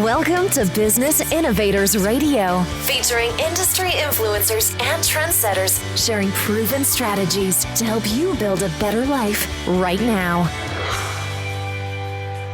Welcome to Business Innovators Radio, featuring industry influencers and trendsetters sharing proven strategies to help you build a better life right now.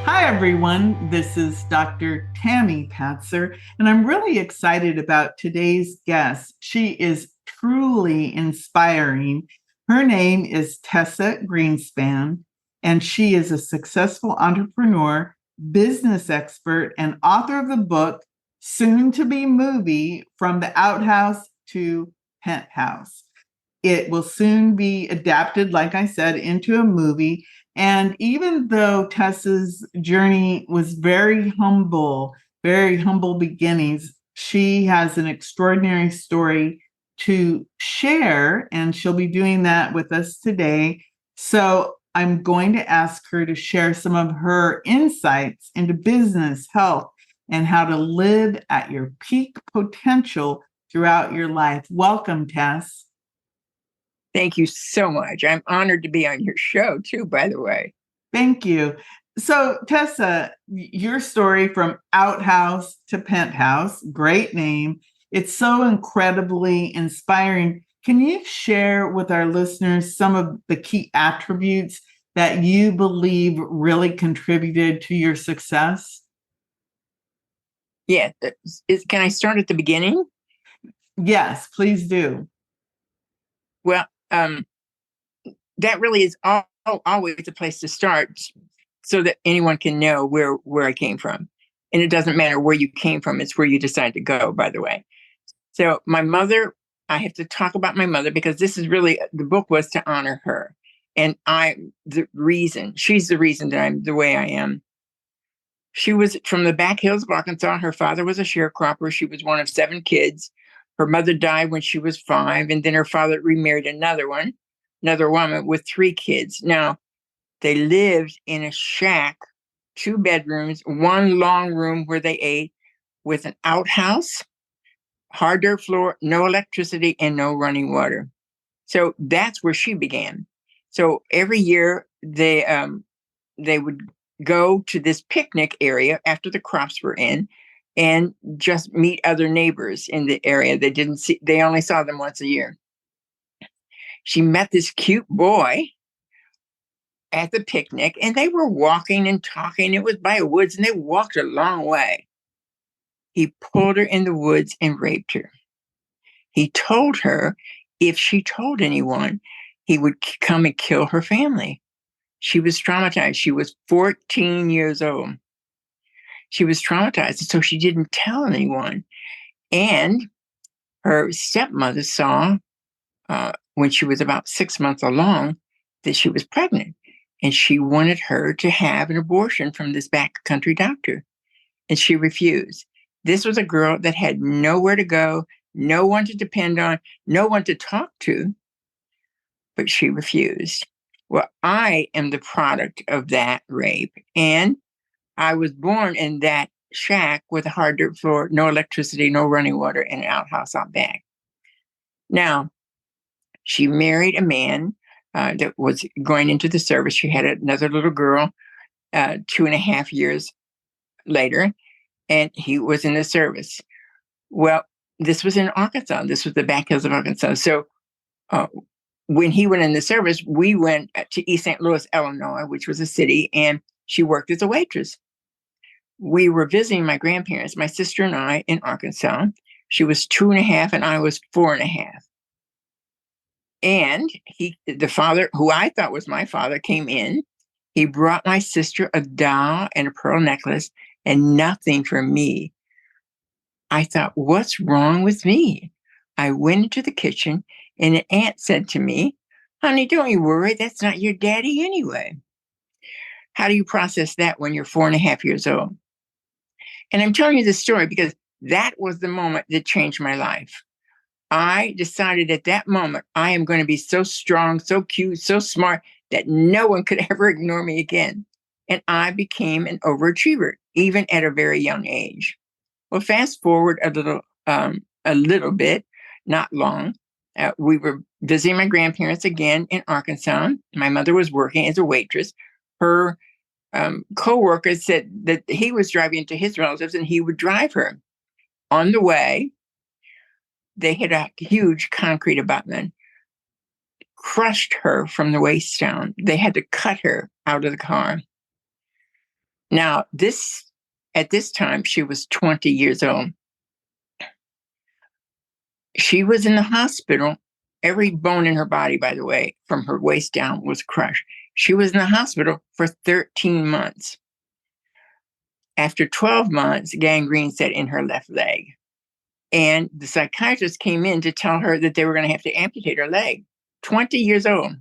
Hi, everyone. This is Dr. Tami Patzer, and I'm really excited about today's guest. She is truly inspiring. Her name is Tessa Greenspan, and she is a successful entrepreneur, business expert, and author of the book, soon to be movie, From the Outhouse to Penthouse. It will soon be adapted, like I said, into a movie. And even though Tessa's journey was very humble beginnings, she has an extraordinary story to share, and she'll be doing that with us today. So I'm going to ask her to share some of her insights into business, health, and how to live at your peak potential throughout your life. Welcome, Tess. Thank you so much. I'm honored to be on your show too, by the way. Thank you. So, Tessa, your story from Outhouse to Penthouse, great name. It's so incredibly inspiring. Can you share with our listeners some of the key attributes that you believe really contributed to your success? Yeah. Can I start at the beginning? Yes, please do. Well, that really is always a place to start so that anyone can know where I came from. And it doesn't matter where you came from. It's where you decide to go, by the way. So my mother, I have to talk about my mother because this is really, the book was to honor her. And she's the reason that I'm the way I am. She was from the back hills of Arkansas. Her father was a sharecropper. She was one of 7 kids. Her mother died when she was 5. And then her father remarried another woman with 3 kids. Now, they lived in a shack, 2 bedrooms, 1 long room where they ate, with an outhouse, hard dirt floor, no electricity, and no running water. So that's where she began. So every year they would go to this picnic area after the crops were in and just meet other neighbors in the area. They only saw them once a year. She met this cute boy at the picnic, and they were walking and talking. It was by woods, and they walked a long way. He pulled her in the woods and raped her. He told her if she told anyone, he would come and kill her family. She was traumatized. She was 14 years old. She was traumatized, so she didn't tell anyone. And her stepmother saw, when she was about 6 months along, that she was pregnant. And she wanted her to have an abortion from this backcountry doctor. And she refused. This was a girl that had nowhere to go, no one to depend on, no one to talk to, but she refused. Well, I am the product of that rape. And I was born in that shack with a hard dirt floor, no electricity, no running water, and an outhouse out back. Now, she married a man that was going into the service. She had another little girl 2.5 years later, and he was in the service. Well, this was in Arkansas. This was the back hills of Arkansas. So when he went in the service, we went to East St. Louis, Illinois, which was a city, and she worked as a waitress. We were visiting my grandparents, my sister and I, in Arkansas. She was 2.5 and I was 4.5. And the father, who I thought was my father, came in. He brought my sister a doll and a pearl necklace and nothing for me. I thought, what's wrong with me? I went into the kitchen and an aunt said to me, honey, don't you worry. That's not your daddy anyway. How do you process that when you're 4.5 years old? And I'm telling you this story because that was the moment that changed my life. I decided at that moment, I am going to be so strong, so cute, so smart that no one could ever ignore me again. And I became an overachiever, even at a very young age. Well, fast forward a little bit, not long. We were visiting my grandparents again in Arkansas. My mother was working as a waitress. Her co-worker said that he was driving to his relatives and he would drive her. On the way, they hit a huge concrete abutment, crushed her from the waist down. They had to cut her out of the car. Now, at this time, she was 20 years old. She was in the hospital. Every bone in her body, by the way, from her waist down was crushed. She was in the hospital for 13 months. After 12 months, gangrene set in her left leg. And the psychiatrist came in to tell her that they were going to have to amputate her leg. 20 years old.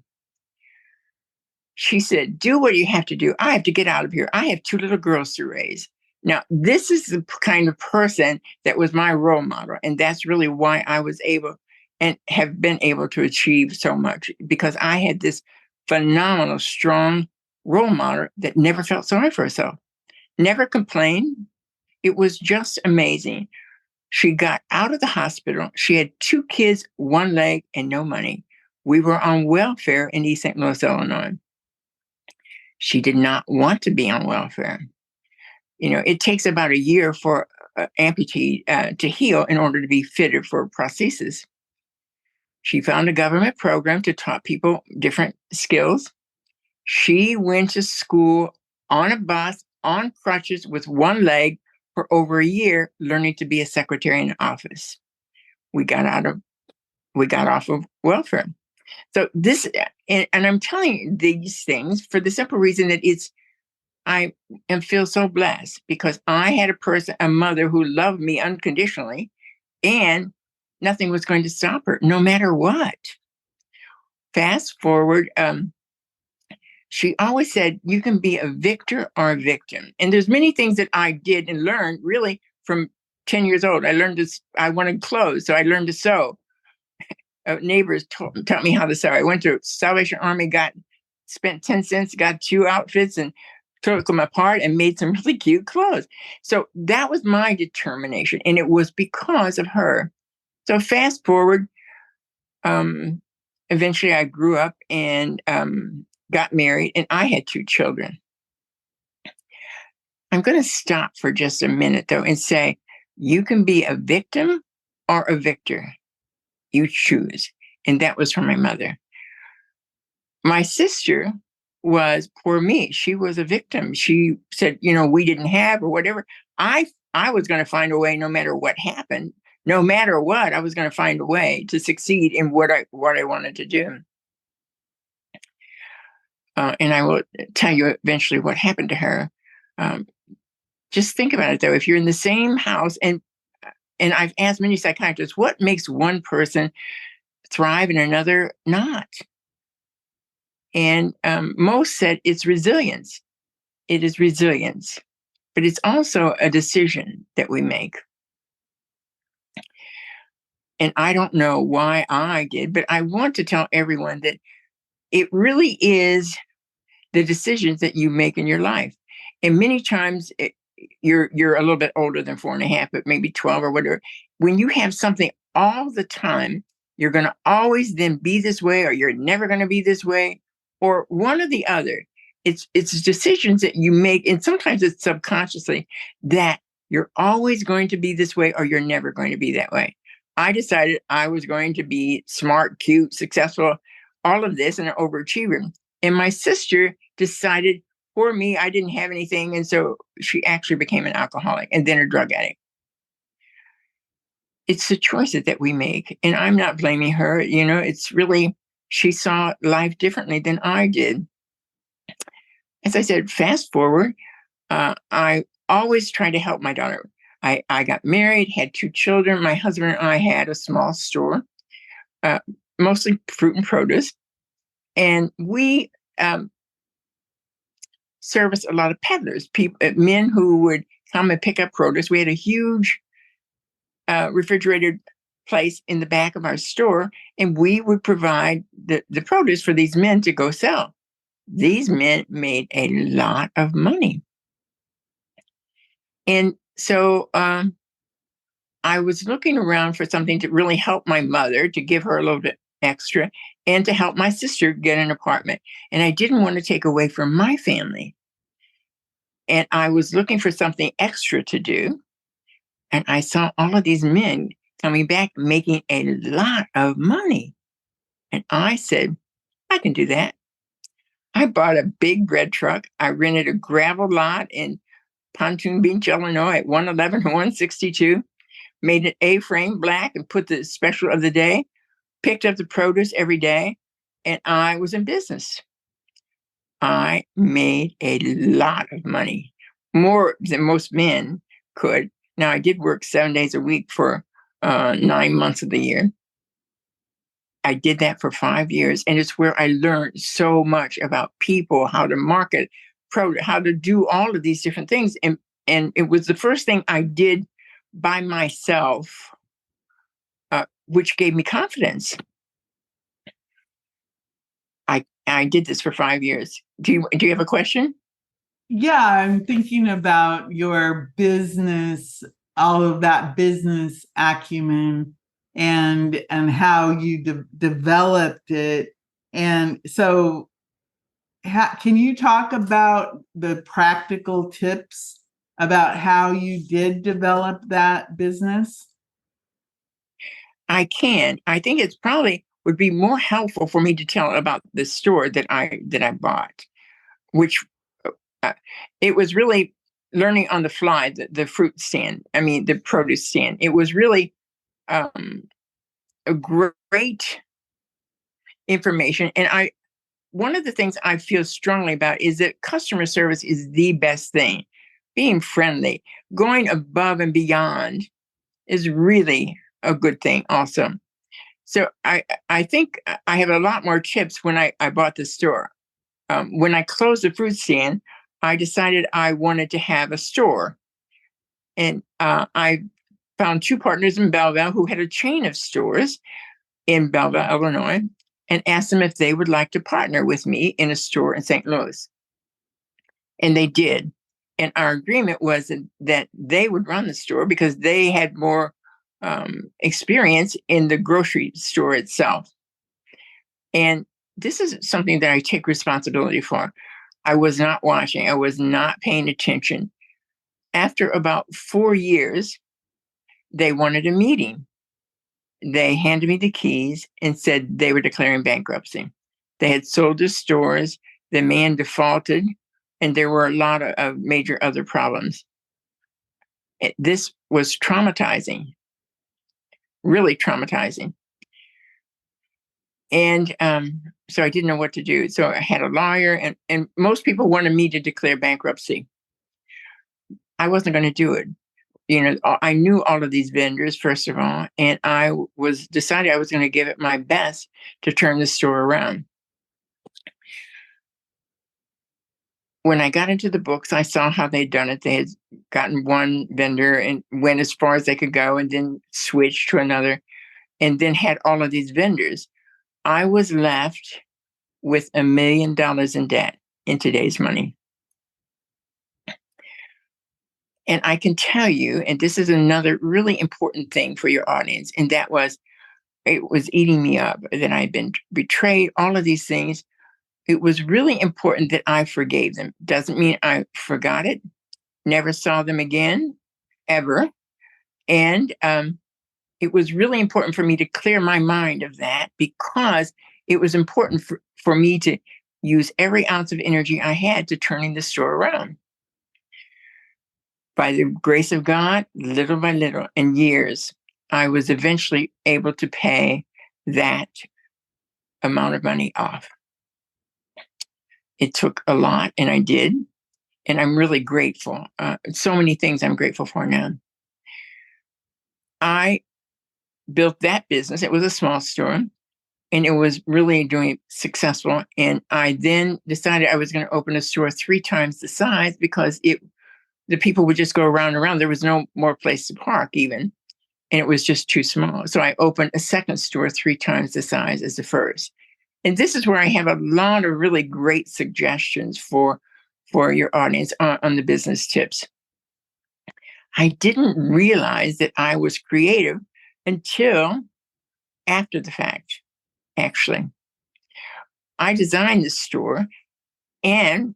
She said, do what you have to do. I have to get out of here. I have 2 little girls to raise. Now, this is the kind of person that was my role model. And that's really why I was able and have been able to achieve so much, because I had this phenomenal, strong role model that never felt sorry for herself, never complained. It was just amazing. She got out of the hospital. She had 2 kids, 1 leg, and no money. We were on welfare in East St. Louis, Illinois. She did not want to be on welfare. You know, it takes about a year for amputee to heal in order to be fitted for prosthesis. She found a government program to taught people different skills. She went to school on a bus, on crutches, with 1 leg for over a year, learning to be a secretary in an office. We got off of welfare. So this, and I'm telling you these things for the simple reason that I feel so blessed, because I had a mother who loved me unconditionally, and nothing was going to stop her, no matter what. Fast forward, she always said, you can be a victor or a victim. And there's many things that I did and learned really from 10 years old. I wanted clothes, so I learned to sew. Neighbors taught me how to sew. I went to Salvation Army, spent 10 cents, got 2 outfits and took them apart and made some really cute clothes. So that was my determination. And it was because of her. So fast forward, eventually I grew up and got married, and I had 2 children. I'm going to stop for just a minute, though, and say, you can be a victim or a victor. You choose. And that was from my mother. My sister was, poor me, she was a victim. She said, we didn't have or whatever. I was going to find a way no matter what happened. No matter what, I was going to find a way to succeed in what I wanted to do. And I will tell you eventually what happened to her. Just think about it, though. If you're in the same house, and I've asked many psychiatrists, what makes one person thrive and another not? And most said it's resilience. It is resilience. But it's also a decision that we make. And I don't know why I did, but I want to tell everyone that it really is the decisions that you make in your life. And many times you're a little bit older than 4.5, but maybe 12 or whatever. When you have something all the time, you're going to always then be this way, or you're never going to be this way, or one or the other. It's decisions that you make, and sometimes it's subconsciously, that you're always going to be this way, or you're never going to be that way. I decided I was going to be smart, cute, successful, all of this, and an overachiever. And my sister decided, for me, I didn't have anything. And so she actually became an alcoholic and then a drug addict. It's the choices that we make. And I'm not blaming her. It's really, she saw life differently than I did. As I said, fast forward, I always try to help my daughter. I got married, had 2 children. My husband and I had a small store, mostly fruit and produce. And we serviced a lot of peddlers, men who would come and pick up produce. We had a huge refrigerated place in the back of our store, and we would provide the produce for these men to go sell. These men made a lot of money. And so I was looking around for something to really help my mother, to give her a little bit extra, and to help my sister get an apartment. And I didn't want to take away from my family. And I was looking for something extra to do. And I saw all of these men coming back making a lot of money. And I said, I can do that. I bought a big bread truck. I rented a gravel lot in Pontoon Beach, Illinois at 111 and 162, made it A-frame black and put the special of the day, picked up the produce every day, and I was in business. I made a lot of money, more than most men could. Now, I did work 7 days a week for 9 months of the year. I did that for 5 years, and it's where I learned so much about people, how to market, how to do all of these different things. And it was the first thing I did by myself, which gave me confidence. I did this for 5 years. Do you have a question? Yeah, I'm thinking about your business, all of that business acumen, and how you developed it. And so, can you talk about the practical tips about how you did develop that business? I can. I think it's probably would be more helpful for me to tell about the store that I bought, which uh, it was really learning on the fly, the fruit stand. I mean, the produce stand. It was really a great information. And one of the things I feel strongly about is that customer service is the best thing. Being friendly, going above and beyond is really a good thing also. So I think I have a lot more tips when I bought the store. When I closed the fruit stand, I decided I wanted to have a store. And I found 2 partners in Belleville who had a chain of stores in Belleville, Illinois, and asked them if they would like to partner with me in a store in St. Louis. And they did. And our agreement was that they would run the store because they had more experience in the grocery store itself. And this is something that I take responsibility for. I was not watching. I was not paying attention. After about 4 years, they wanted a meeting. They handed me the keys and said they were declaring bankruptcy. They had sold the stores, the man defaulted, and there were a lot of major other problems. This was traumatizing, really traumatizing. And so I didn't know what to do. So I had a lawyer, and most people wanted me to declare bankruptcy. I wasn't going to do it. You know, I knew all of these vendors, first of all, and I decided I was going to give it my best to turn the store around. When I got into the books, I saw how they'd done it. They had gotten one vendor and went as far as they could go and then switched to another and then had all of these vendors. I was left with $1 million in debt in today's money. And I can tell you, and this is another really important thing for your audience, and that was, it was eating me up, that I had been betrayed, all of these things. It was really important that I forgave them. Doesn't mean I forgot it, never saw them again, ever. And it was really important for me to clear my mind of that because it was important for me to use every ounce of energy I had to turning the store around. By the grace of God, little by little, in years, I was eventually able to pay that amount of money off. It took a lot, and I did, and I'm really grateful. So many things I'm grateful for now. I built that business. It was a small store, and it was really doing successful. And I then decided I was going to open a store 3 times the size because the people would just go around and around. There was no more place to park even. And it was just too small. So I opened a second store 3 times the size as the first. And this is where I have a lot of really great suggestions for your audience on the business tips. I didn't realize that I was creative until after the fact, actually. I designed the store, and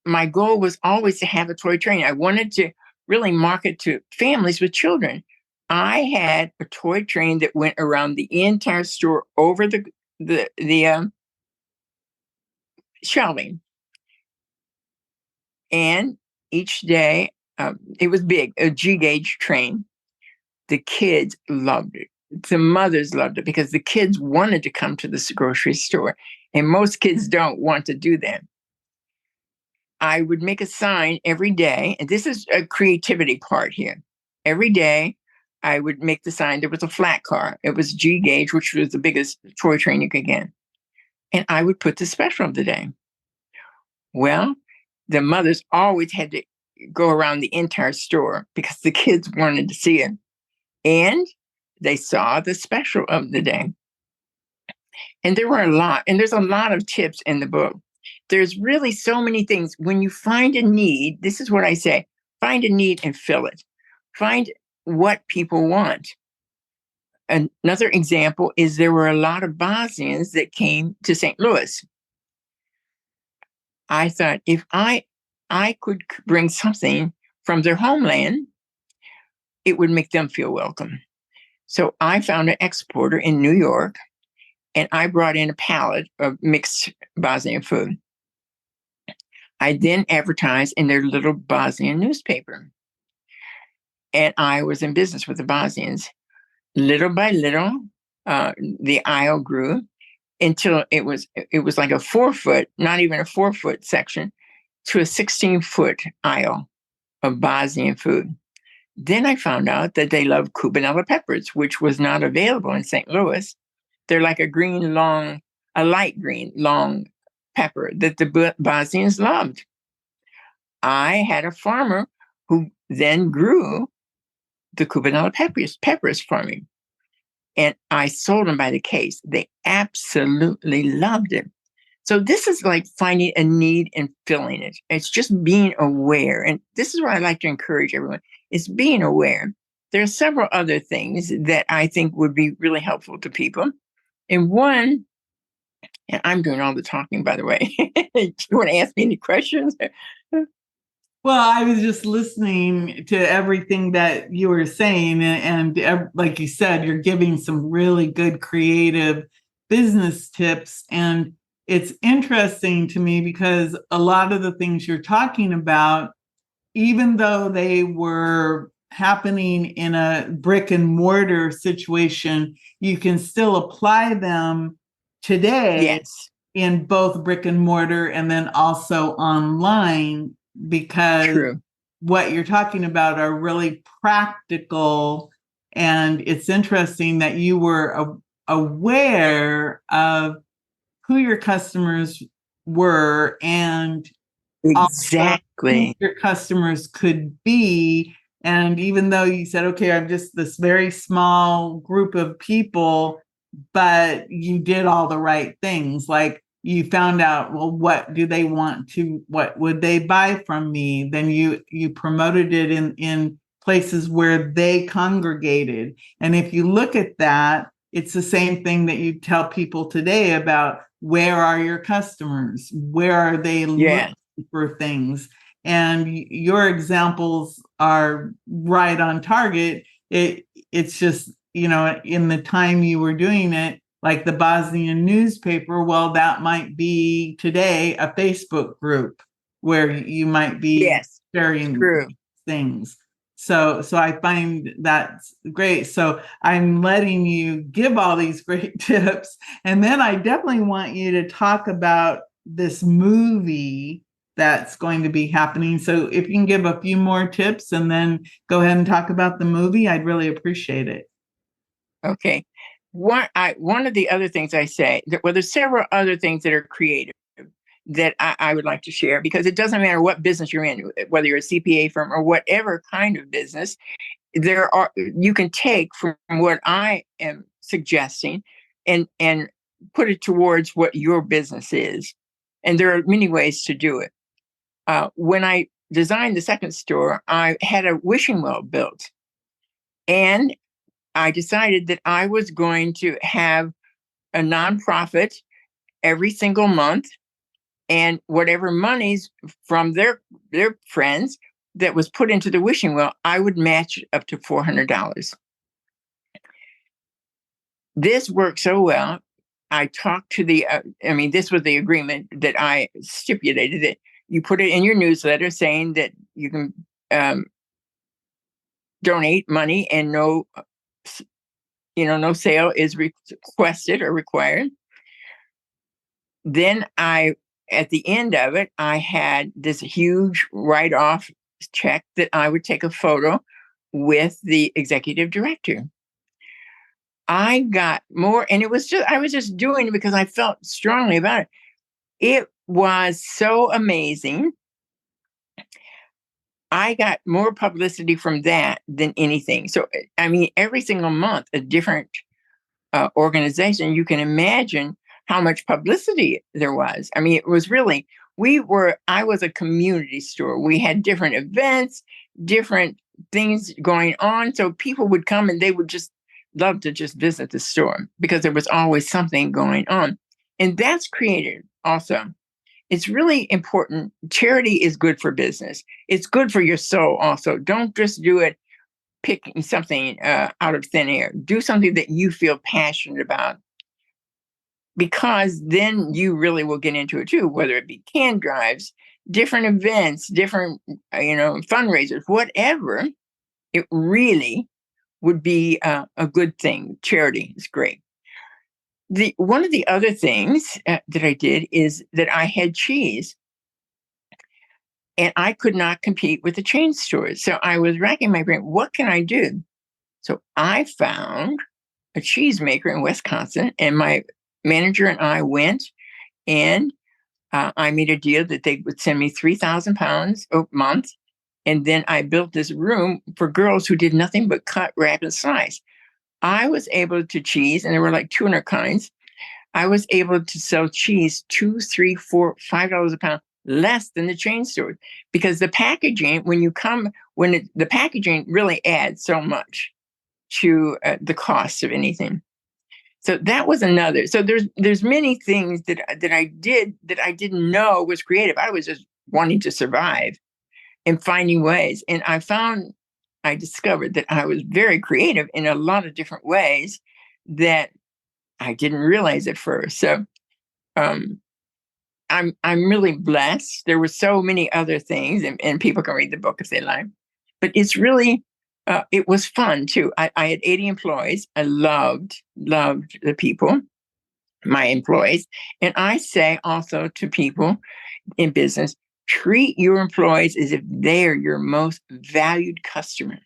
my goal was always to have a toy train. I wanted to really market to families with children. I had a toy train that went around the entire store over the shelving. And each day, it was big, a G gauge train. The kids loved it. The mothers loved it because the kids wanted to come to this grocery store. And most kids don't want to do that. I would make a sign every day. And this is a creativity part here. Every day, I would make the sign. There was a flat car. It was G gauge, which was the biggest toy train you could get. And I would put the special of the day. Well, the mothers always had to go around the entire store because the kids wanted to see it. And they saw the special of the day. And there were a lot, and there's a lot of tips in the book. There's really so many things. When you find a need, this is what I say, find a need and fill it. Find what people want. Another example is there were a lot of Bosnians that came to St. Louis. I thought if I could bring something from their homeland, it would make them feel welcome. So I found an exporter in New York, and I brought in a pallet of mixed Bosnian food. I then advertised in their little Bosnian newspaper. And I was in business with the Bosnians. Little by little, the aisle grew until it was like a 4-foot, not even a 4-foot section, to a 16-foot aisle of Bosnian food. Then I found out that they love cubanella peppers, which was not available in St. Louis. They're like a light green, long pepper that the Bosnians loved. I had a farmer who then grew the cubanella peppers for me. And I sold them by the case. They absolutely loved it. So this is like finding a need and filling it. It's just being aware. And this is what I like to encourage everyone, is being aware. There are several other things that I think would be really helpful to people. And one, and I'm doing all the talking, by the way. Do you want to ask me any questions? Well, I was just listening to everything that you were saying. And like you said, you're giving some really good creative business tips. And it's interesting to me because a lot of the things you're talking about, even though they were happening in a brick and mortar situation, you can still apply them today. Yes. In both brick and mortar and then also online, because True. What you're talking about are really practical. And it's interesting that you were aware of who your customers were and exactly who your customers could be. And even though you said, okay, I'm just this very small group of people, but you did all the right things. Like you found out, well, what do they want to, what would they buy from me? Then you promoted it in places where they congregated. And if you look at that, it's the same thing that you tell people today about where are your customers? Where are they looking for things? And your examples are right on target. It's just, in the time you were doing it, like the Bosnian newspaper, well, that might be today a Facebook group where you might be sharing things. So I find that's great. So I'm letting you give all these great tips. And then I definitely want you to talk about this movie that's going to be happening. So if you can give a few more tips and then go ahead and talk about the movie, I'd really appreciate it. Okay. One of the other things I say, there's several other things that are creative that I would like to share, because it doesn't matter what business you're in, whether you're a CPA firm or whatever kind of business, you can take from what I am suggesting and put it towards what your business is. And there are many ways to do it. When I designed the second store, I had a wishing well built. And I decided that I was going to have a nonprofit every single month and whatever monies from their friends that was put into the wishing well, I would match up to $400. This worked so well. I talked to this was the agreement that I stipulated, that you put it in your newsletter saying that you can donate money and no sale is requested or required. Then at the end of it, I had this huge write-off check that I would take a photo with the executive director. I got more, and I was just doing it because I felt strongly about it. It was so amazing. I got more publicity from that than anything. So, every single month, a different organization. You can imagine how much publicity there was. It was really, I was a community store. We had different events, different things going on. So people would come and they would just love to just visit the store because there was always something going on. And that's creative also. It's really important. Charity is good for business. It's good for your soul also. Don't just do it picking something out of thin air. Do something that you feel passionate about, because then you really will get into it too, whether it be can drives, different events, different fundraisers, whatever. It really would be a good thing. Charity is great. One of the other things that I did is that I had cheese, and I could not compete with the chain stores. So I was racking my brain, what can I do? So I found a cheesemaker in Wisconsin, and my manager and I went, and I made a deal that they would send me 3,000 pounds a month. And then I built this room for girls who did nothing but cut, wrap, and slice. I was able to cheese, and there were like 200 kinds. I was able to sell cheese $2, $3, $4, $5 a pound less than the chain store, because the packaging, the packaging really adds so much to the cost of anything. So that was another. So there's many things that I did that I didn't know was creative. I was just wanting to survive and finding ways. And I discovered that I was very creative in a lot of different ways that I didn't realize at first. So I'm really blessed. There were so many other things, and people can read the book if they like. But it's really, it was fun too. I had 80 employees. I loved the people, my employees. And I say also to people in business, treat your employees as if they're your most valued customer,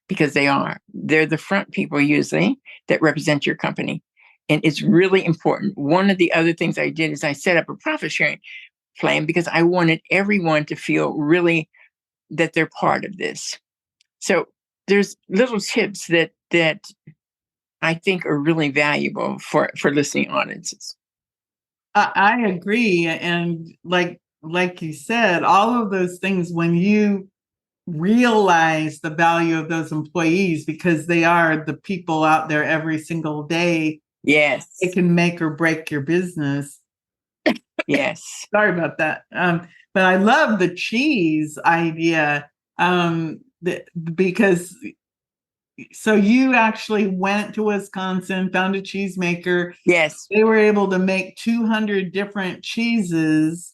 because they are. They're the front people usually that represent your company. And it's really important. One of the other things I did is I set up a profit sharing plan, because I wanted everyone to feel really that they're part of this. So there's little tips that I think are really valuable for listening audiences. I agree. And like you said, all of those things, when you realize the value of those employees, because they are the people out there every single day. Yes. It can make or break your business. Yes. Sorry about that. But I love the cheese idea, because so you actually went to Wisconsin, found a cheesemaker. Yes. They were able to make 200 different cheeses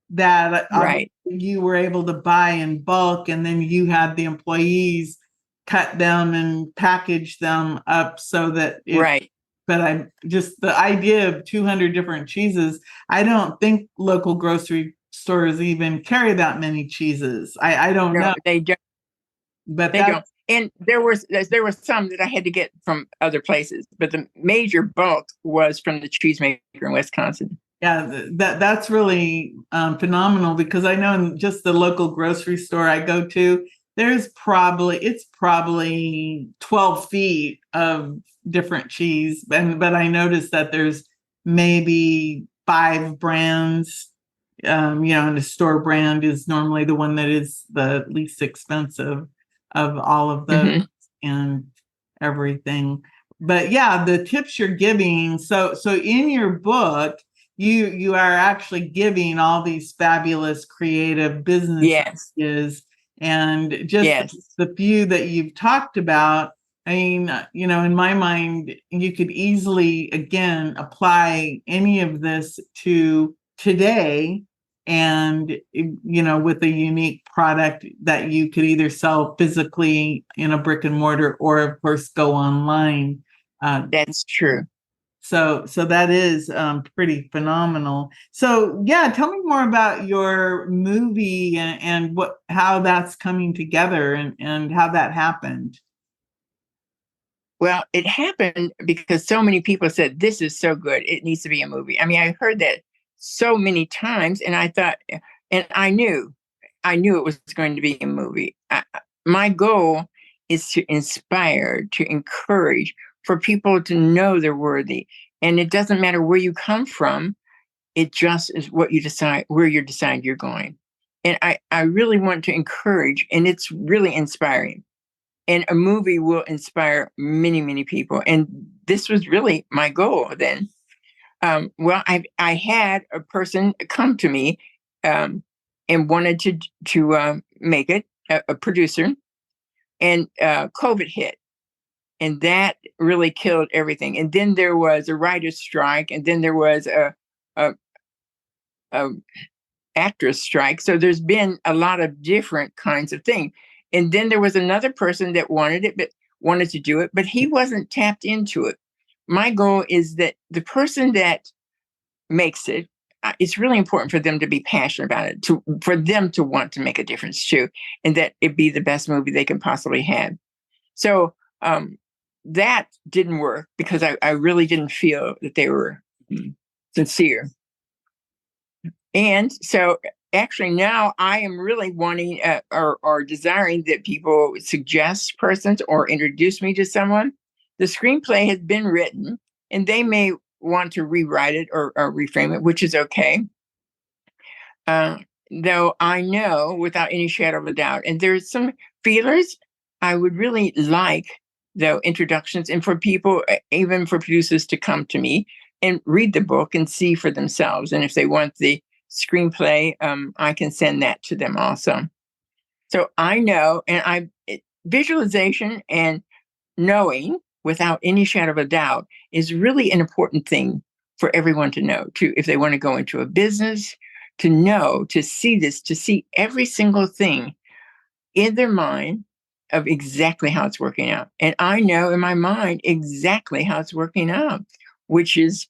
that right. You were able to buy in bulk, and then you had the employees cut them and package them up so that right. But the idea of 200 different cheeses, I don't think local grocery stores even carry that many cheeses. I don't know. They don't. But they don't. And there was some that I had to get from other places, but the major bulk was from the cheesemaker in Wisconsin. Yeah, that's really phenomenal, because I know in just the local grocery store I go to, it's probably 12 feet of different cheese. But I noticed that there's maybe 5 brands, and the store brand is normally the one that is the least expensive of all of those and everything. But yeah, the tips you're giving. So in your book, you are actually giving all these fabulous creative business Yes. ideas, and just Yes. the few that you've talked about. I mean, in my mind, you could easily, again, apply any of this to today, and, with a unique product that you could either sell physically in a brick and mortar, or of course go online. That's true. So that is pretty phenomenal. So yeah, tell me more about your movie, and how that's coming together, and how that happened. Well, it happened because so many people said, this is so good, it needs to be a movie. I mean, I heard that so many times, and I thought, and I knew it was going to be a movie. My goal is to inspire, to encourage, for people to know they're worthy. And it doesn't matter where you come from, it just is what you decide, where you decide you're going. And I really want to encourage, and it's really inspiring. And a movie will inspire many, many people. And this was really my goal then. Well, I had a person come to me, and wanted to make it, a producer, and COVID hit, and that really killed everything. And then there was a writer's strike, and then there was a, a actress strike. So there's been a lot of different kinds of things. And then there was another person that wanted it, but wanted to do it, but he wasn't tapped into it. My goal is that the person that makes it, it's really important for them to be passionate about it, for them to want to make a difference too, and that it be the best movie they can possibly have. So that didn't work because I really didn't feel that they were sincere. And so actually now I am really wanting, or desiring, that people suggest persons or introduce me to someone. The screenplay has been written, and they may want to rewrite it, or reframe it, which is okay. Though I know without any shadow of a doubt, and there's some feelers I would really like, though, introductions, and for people, even for producers, to come to me and read the book and see for themselves. And if they want the screenplay, I can send that to them also. So I know, and visualization and knowing without any shadow of a doubt is really an important thing for everyone to know, to if they want to go into a business, to know, to see this, to see every single thing in their mind of exactly how it's working out. And I know in my mind exactly how it's working out, which is,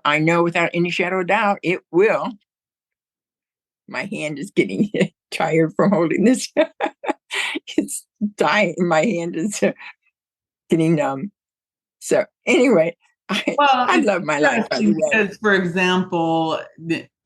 I know without any shadow of doubt it will. My hand is getting tired from holding this. It's dying. My hand is getting numb. So anyway, I love my life, by the way. Because, for example,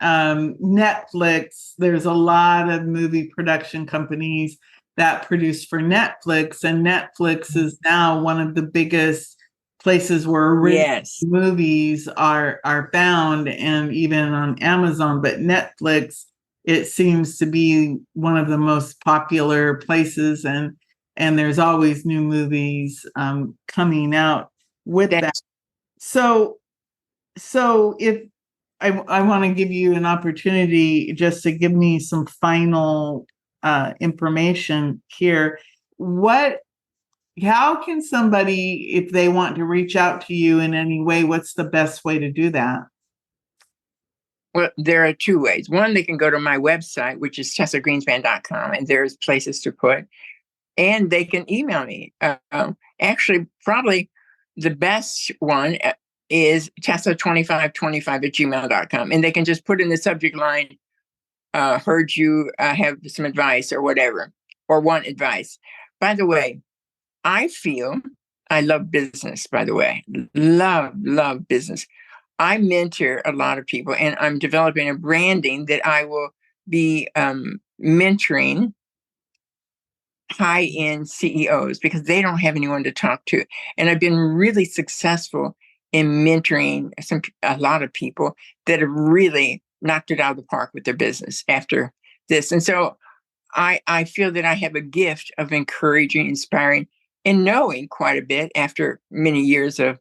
Netflix, there's a lot of movie production companies that produce for Netflix, and Netflix is now one of the biggest places where original movies are found, and even on Amazon. But Netflix, it seems to be one of the most popular places, and there's always new movies coming out with that. So if I want to give you an opportunity just to give me some final information here, how can somebody, if they want to reach out to you in any way, what's the best way to do that? Well, there are two ways. One, they can go to my website, which is tessagreenspan.com, and there's places to put. And they can email me. Actually, probably the best one is tessa2525@gmail.com. And they can just put in the subject line, heard you have some advice or whatever, or want advice. By the way, I love business, by the way. Love business. I mentor a lot of people, and I'm developing a branding that I will be mentoring high-end CEOs because they don't have anyone to talk to. And I've been really successful in mentoring a lot of people that have really knocked it out of the park with their business after this. And so I feel that I have a gift of encouraging, inspiring, and knowing quite a bit after many years of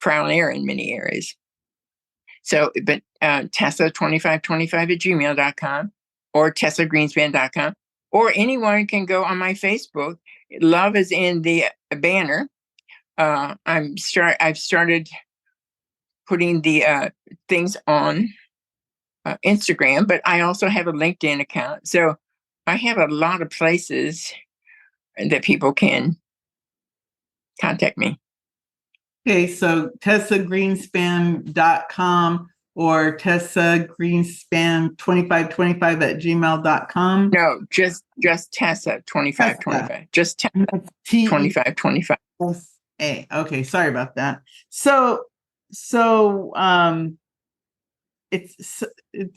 trial and error in many areas. So, but Tessa2525 @gmail.com or TessaGreenspan.com, or anyone can go on my Facebook. Love is in the banner. I've started putting the things on Instagram, but I also have a LinkedIn account. So I have a lot of places that people can contact me. Okay, so TessaGreenspan.com or TessaGreenspan2525 @gmail.com. No, just Tessa2525. Just Tessa 2525. Okay, sorry about that. So it's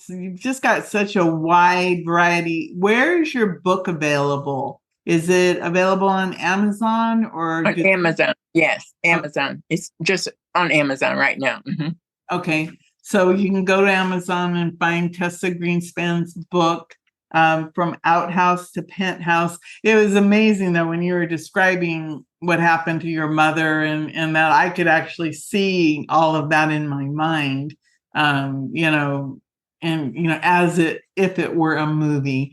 you've just got such a wide variety. Where is your book available? Is it available on Amazon or on Amazon? Yes, Amazon. It's just on Amazon right now. Mm-hmm. Okay, so you can go to Amazon and find Tessa Greenspan's book, From Outhouse to Penthouse. It was amazing though when you were describing what happened to your mother, and that I could actually see all of that in my mind. As if it were a movie.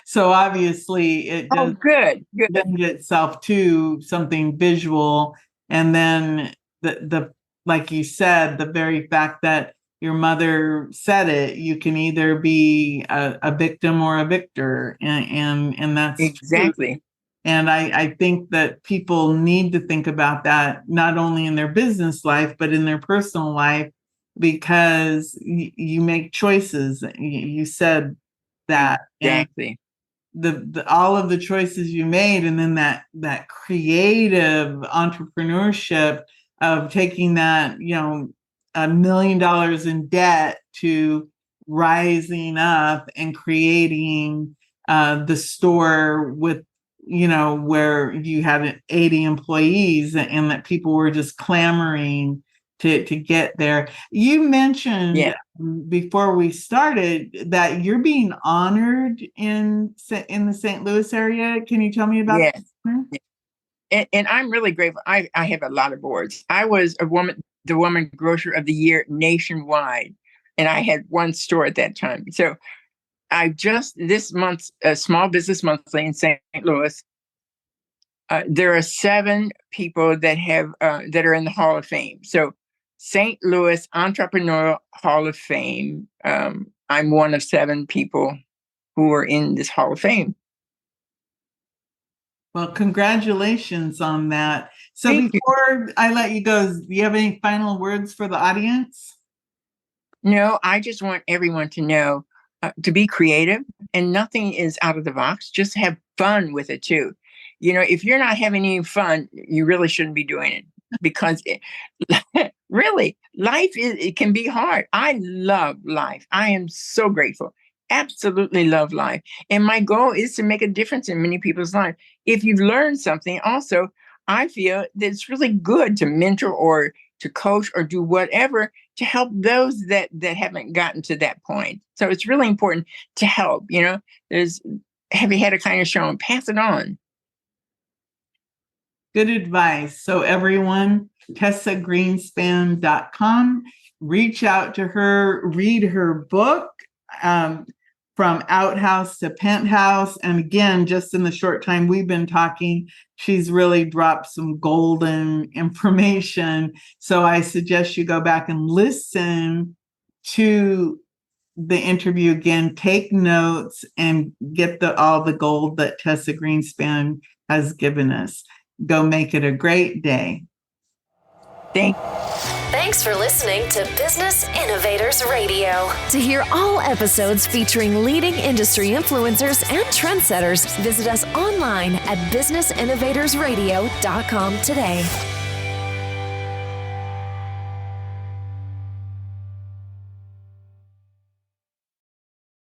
So obviously it does good. lend itself to something visual. And then the like you said, the very fact that your mother said it, you can either be a victim or a victor. And that's exactly true. And I think that people need to think about that, not only in their business life, but in their personal life, because you make choices. You said that. Exactly. The all of the choices you made, and then that creative entrepreneurship of taking that, $1 million in debt to rising up and creating the store with, where you had 80 employees and that people were just clamoring to get there. You mentioned before we started that you're being honored in the St. Louis area. Can you tell me about that? And I'm really grateful. I have a lot of awards. I was the woman grocer of the year nationwide, and I had one store at that time. So I just this month's Small Business Monthly in St. Louis. There are 7 people that have that are in the Hall of Fame. So St. Louis Entrepreneurial Hall of Fame. I'm one of 7 people who are in this Hall of Fame. Well, congratulations on that. So before I let you go, do you have any final words for the audience? No, I just want everyone to know to be creative, and nothing is out of the box. Just have fun with it too. If you're not having any fun, you really shouldn't be doing it, because really, life it can be hard. I love life. I am so grateful. Absolutely love life. And my goal is to make a difference in many people's lives. If you've learned something, also, I feel that it's really good to mentor or to coach or do whatever to help those that haven't gotten to that point. So it's really important to help. Have you had a kind of shone? Pass it on. Good advice. So everyone, TessaGreenspan.com, reach out to her, read her book, From Outhouse to Penthouse. And again, just in the short time we've been talking, she's really dropped some golden information. So I suggest you go back and listen to the interview again, take notes, and get all the gold that Tessa Greenspan has given us. Go make it a great day. Thanks for listening to Business Innovators Radio. To hear all episodes featuring leading industry influencers and trendsetters, visit us online at businessinnovatorsradio.com today.